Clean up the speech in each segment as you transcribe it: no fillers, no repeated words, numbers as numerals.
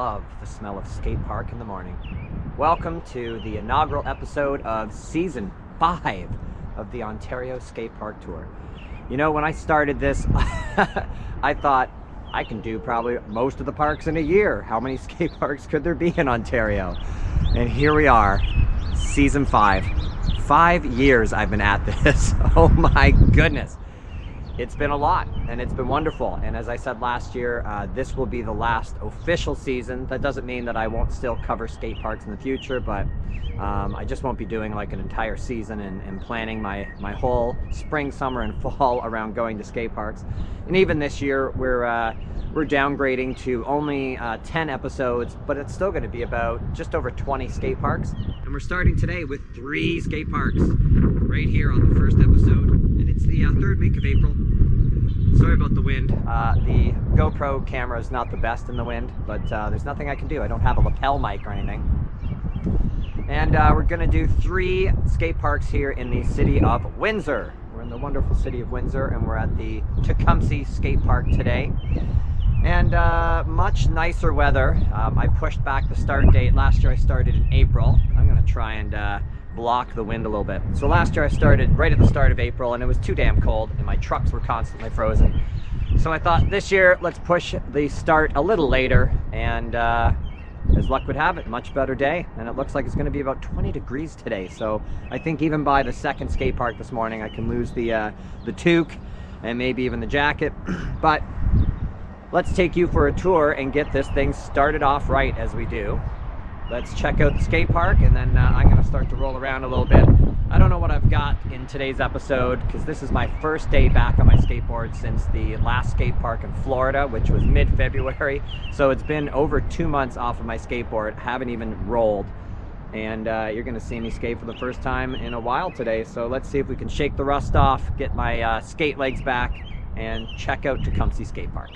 love the smell of skate park in the morning. Welcome to the inaugural episode of Season 5 of the Ontario Skate Park Tour. You know, when I started this, I thought I can do probably most of the parks in a year. How many skate parks could there be in Ontario? And here we are, Season 5. 5 years I've been at this. Oh my goodness. It's been a lot and it's been wonderful. And as I said last year, this will be the last official season. That doesn't mean that I won't still cover skate parks in the future, but I just won't be doing like an entire season and planning my whole spring, summer, and fall around going to skate parks. And even this year, we're downgrading to only 10 episodes, but it's still going to be about just over 20 skate parks. And we're starting today with 3 skate parks right here on the first episode. And it's the third week of April. Sorry about the wind. The GoPro camera is not the best in the wind, but there's nothing I can do. I don't have a lapel mic or anything. And we're gonna do 3 skate parks here in the city of Windsor. We're in the wonderful city of Windsor, and we're at the Tecumseh Skate Park today. And much nicer weather. I pushed back the start date. Last year I started in April. I'm gonna try and block the wind a little bit. So last year I started right at the start of April, and it was too damn cold and my trucks were constantly frozen. So I thought this year let's push the start a little later, and as luck would have it, much better day, and it looks like it's going to be about 20 degrees today. So I think even by the second skate park this morning I can lose the toque and maybe even the jacket. But let's take you for a tour and get this thing started off right as we do. Let's check out the skate park, and then I'm going to start to roll around a little bit. I don't know what I've got in today's episode because this is my first day back on my skateboard since the last skate park in Florida, which was mid-February. So it's been over 2 months off of my skateboard. Haven't even rolled. And you're going to see me skate for the first time in a while today. So let's see if we can shake the rust off, get my skate legs back, and check out Tecumseh Skate Park.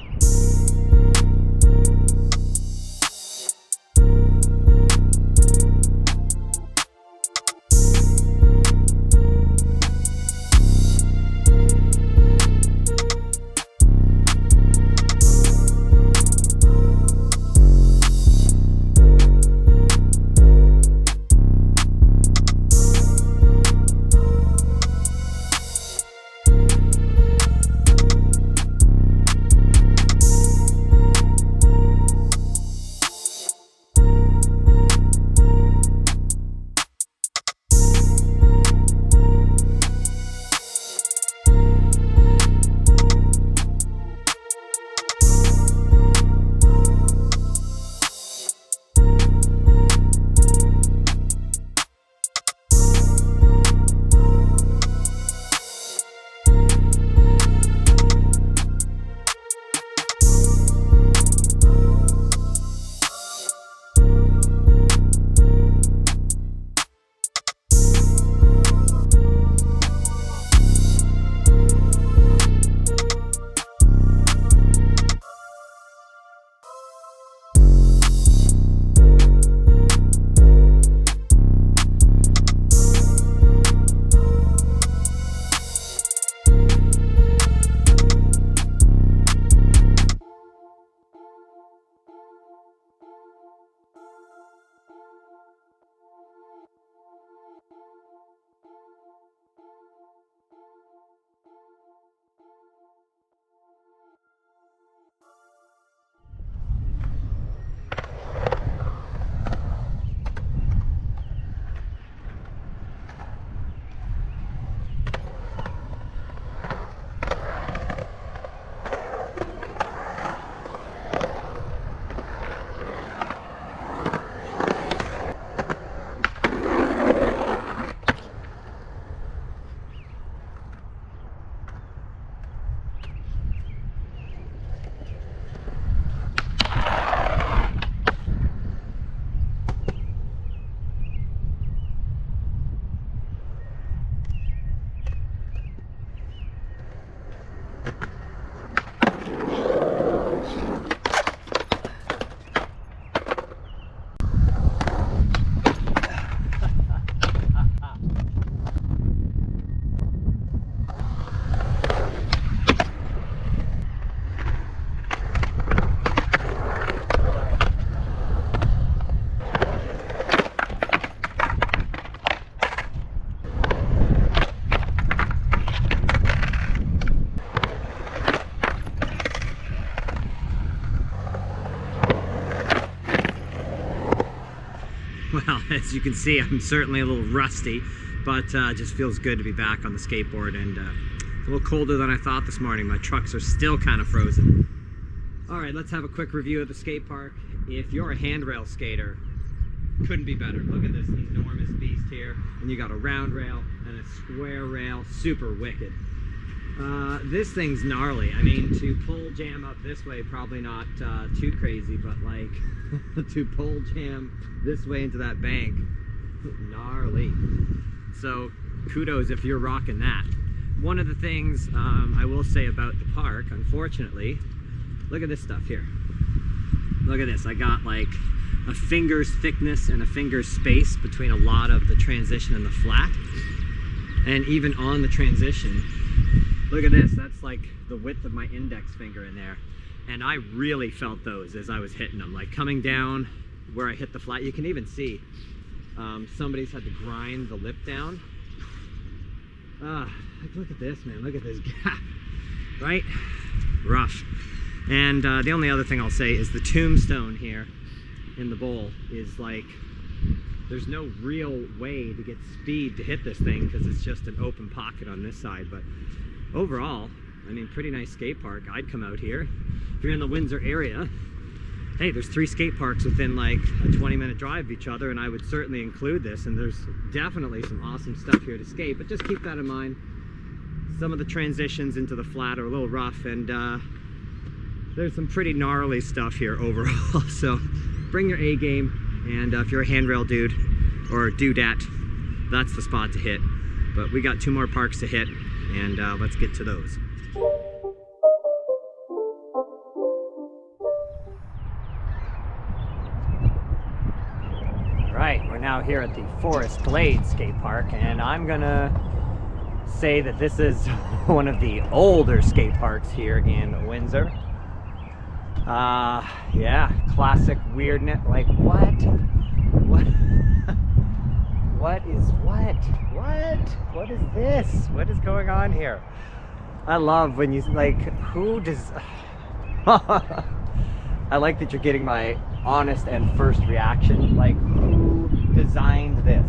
As you can see, I'm certainly a little rusty, but just feels good to be back on the skateboard, and a little colder than I thought this morning. My trucks are still kind of frozen. All right, let's have a quick review of the skate park. If you're a handrail skater, couldn't be better. Look at this enormous beast here, and you got a round rail and a square rail, super wicked. This thing's gnarly. I mean, to pole jam up this way, probably not too crazy, but like to pole jam this way into that bank, gnarly. So kudos if you're rocking that. One of the things I will say about the park, unfortunately, look at this stuff here. Look at this. I got like a finger's thickness and a finger's space between a lot of the transition and the flat. And even on the transition, look at this. That's like the width of my index finger in there. And I really felt those as I was hitting them. Like coming down where I hit the flat, you can even see somebody's had to grind the lip down. Look at this, man. Look at this gap, right? Rough. And the only other thing I'll say is the tombstone here in the bowl is like, there's no real way to get speed to hit this thing because it's just an open pocket on this side. But overall, I mean, pretty nice skate park. I'd come out here. If you're in the Windsor area, hey, there's 3 skate parks within like a 20-minute drive of each other, and I would certainly include this. And there's definitely some awesome stuff here to skate, but just keep that in mind. Some of the transitions into the flat are a little rough, and there's some pretty gnarly stuff here overall. So bring your A game, and if you're a handrail dude or dudette, that's the spot to hit. But we got 2 more parks to hit, and let's get to those. Right, we're now here at the Forest Glade skate park, and I'm gonna say that this is one of the older skate parks here in Windsor. Yeah, classic weirdness. Like what is this? What is going on here? I love when you like, who does I like that you're getting my honest and first reaction. Like, who designed this?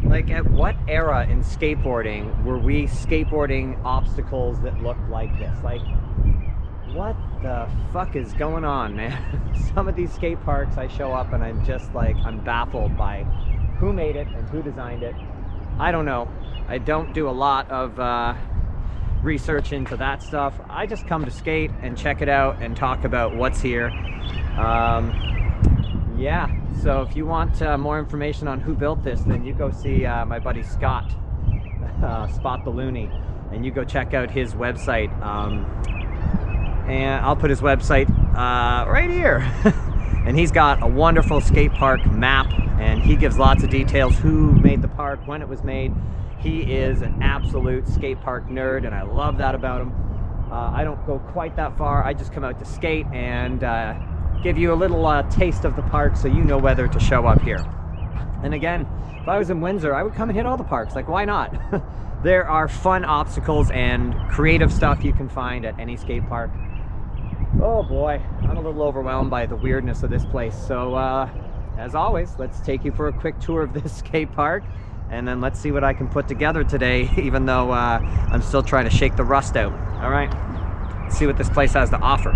Like, at what era in skateboarding were we skateboarding obstacles that looked like this? Like, what the fuck is going on, man? Some of these skate parks I show up and I'm just like, I'm baffled by who made it and who designed it. I don't know. I don't do a lot of research into that stuff. I just come to skate and check it out and talk about what's here. Yeah, so if you want more information on who built this, then you go see my buddy Scott, Spot the Looney, and you go check out his website. And I'll put his website right here. And he's got a wonderful skate park map, and he gives lots of details, who made the park, when it was made. He is an absolute skate park nerd, and I love that about him. I don't go quite that far. I just come out to skate and give you a little taste of the park so you know whether to show up here. And again, if I was in Windsor, I would come and hit all the parks. Like, why not? There are fun obstacles and creative stuff you can find at any skate park. Oh boy, I'm a little overwhelmed by the weirdness of this place. So as always, let's take you for a quick tour of this skate park, and then let's see what I can put together today, even though I'm still trying to shake the rust out. All right, let's see what this place has to offer.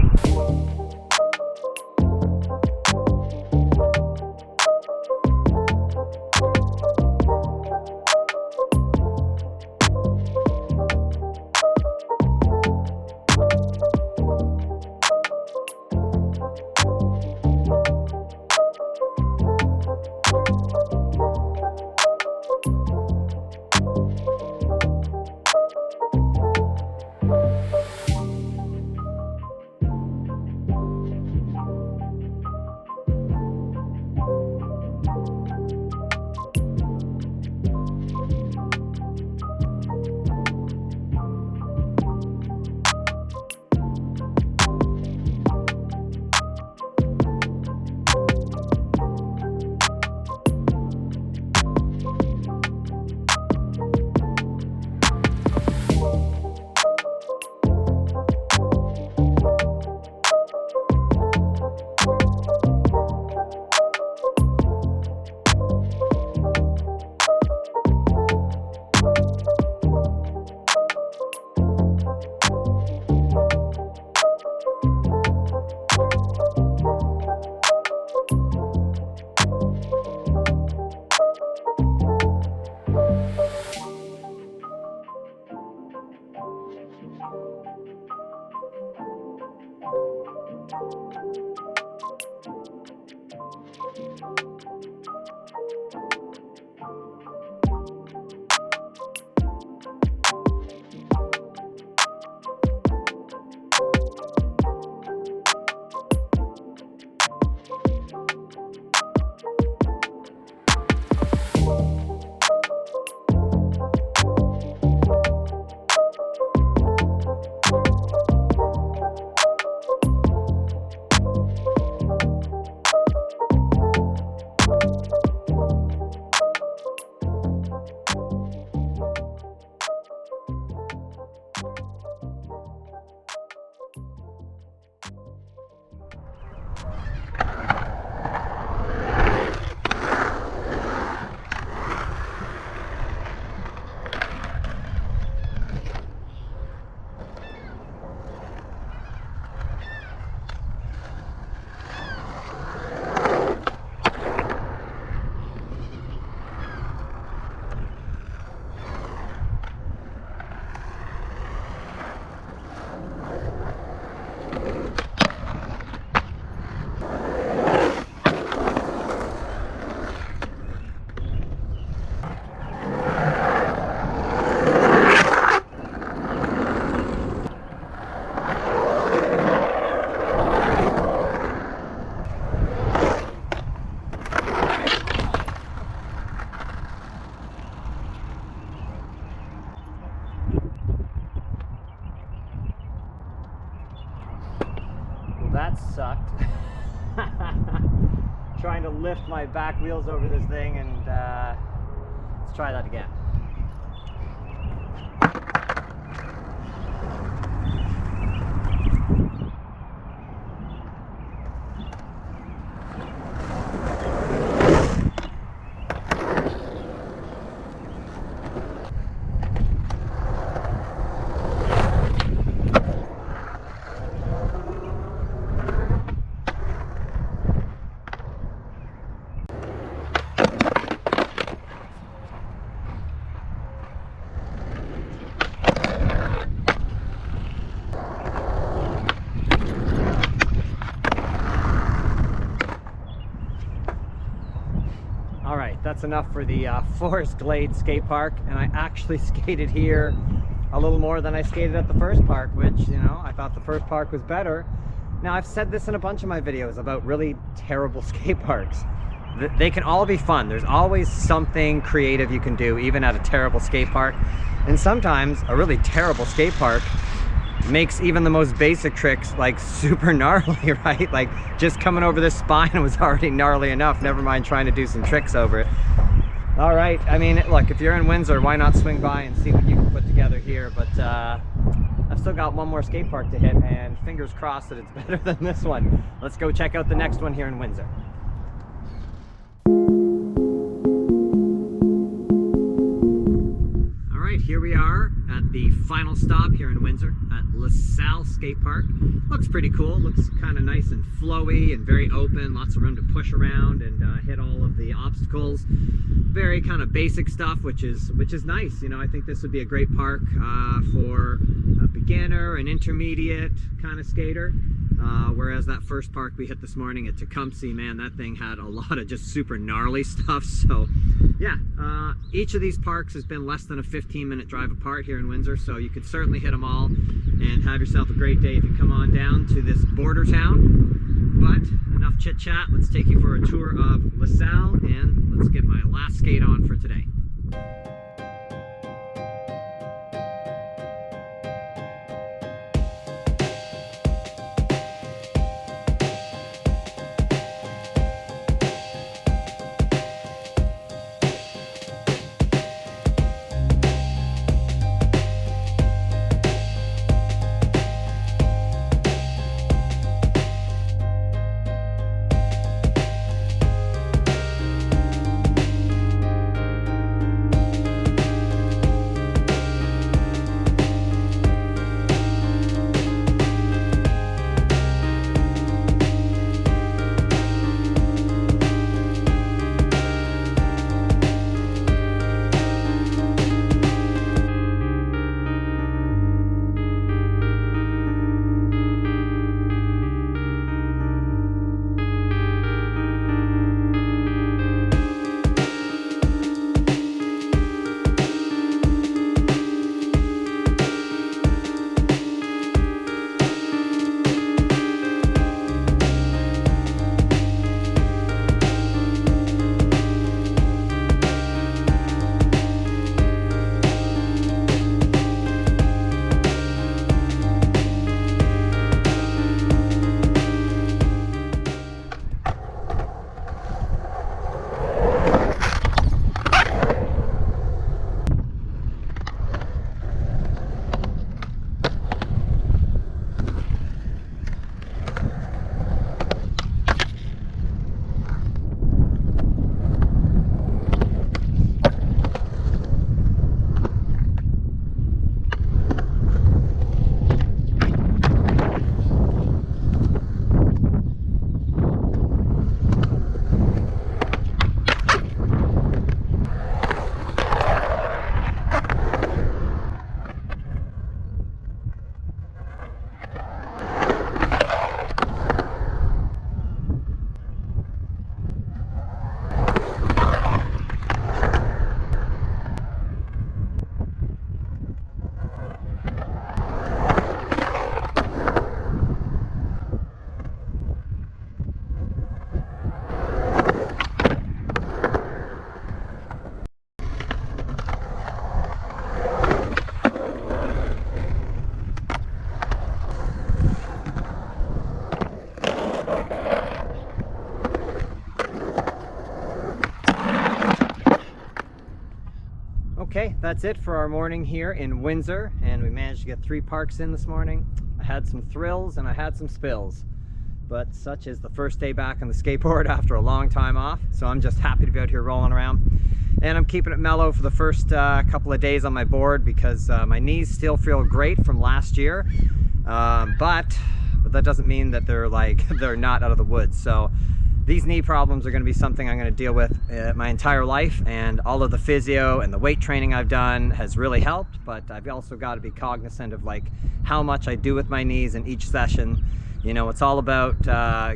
That sucked. Trying to lift my back wheels over this thing, and let's try that again. All right, that's enough for the Forest Glade skate park, and I actually skated here a little more than I skated at the first park, which, you know, I thought the first park was better. Now, I've said this in a bunch of my videos about really terrible skate parks. They can all be fun. There's always something creative you can do, even at a terrible skate park. And sometimes a really terrible skate park makes even the most basic tricks like super gnarly, right? Like just coming over this spine was already gnarly enough, never mind trying to do some tricks over it. All right, I mean, look, if you're in Windsor, why not swing by and see what you can put together here? But I've still got one more skate park to hit, and fingers crossed that it's better than this one. Let's go check out the next one here in Windsor. Here we are at the final stop here in Windsor at LaSalle Skate Park. Looks pretty cool. Looks kind of nice and flowy and very open. Lots of room to push around and hit all of the obstacles. Very kind of basic stuff, which is nice. You know, I think this would be a great park for a beginner, an intermediate kind of skater. Whereas that first park we hit this morning at Tecumseh, man, that thing had a lot of just super gnarly stuff. So yeah, each of these parks has been less than a 15-minute drive apart here in Windsor, so you could certainly hit them all and have yourself a great day if you come on down to this border town. But enough chit chat, let's take you for a tour of LaSalle, and let's get my last skate on for today. that's it for our morning here in Windsor, and we managed to get 3 parks in this morning. I had some thrills and I had some spills, but such is the first day back on the skateboard after a long time off, so I'm just happy to be out here rolling around. And I'm keeping it mellow for the first couple of days on my board because my knees still feel great from last year, but that doesn't mean that they're they're not out of the woods. So these knee problems are going to be something I'm going to deal with my entire life, and all of the physio and the weight training I've done has really helped, but I've also got to be cognizant of how much I do with my knees in each session. You know, it's all about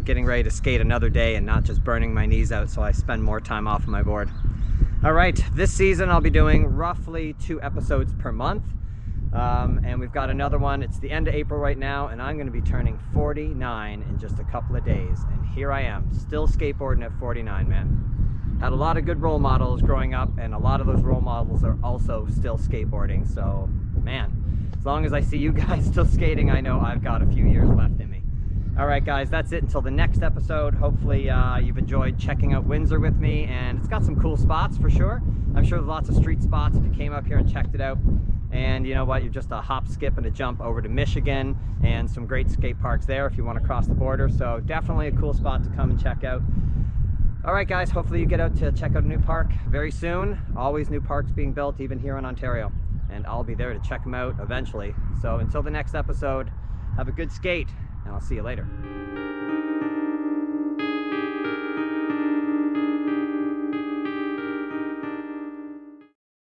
getting ready to skate another day and not just burning my knees out, so I spend more time off of my board. All right, this season I'll be doing roughly 2 episodes per month. And we've got another one. It's the end of April right now, and I'm going to be turning 49 in just a couple of days. And here I am, still skateboarding at 49, man. Had a lot of good role models growing up, and a lot of those role models are also still skateboarding. So, man, as long as I see you guys still skating, I know I've got a few years left in me. All right, guys, that's it until the next episode. Hopefully you've enjoyed checking out Windsor with me, and it's got some cool spots for sure. I'm sure there's lots of street spots if you came up here and checked it out. And you know what, you're just a hop, skip, and a jump over to Michigan, and some great skate parks there if you want to cross the border. So definitely a cool spot to come and check out. All right, guys, hopefully you get out to check out a new park very soon. Always new parks being built, even here in Ontario. And I'll be there to check them out eventually. So until the next episode, have a good skate, and I'll see you later.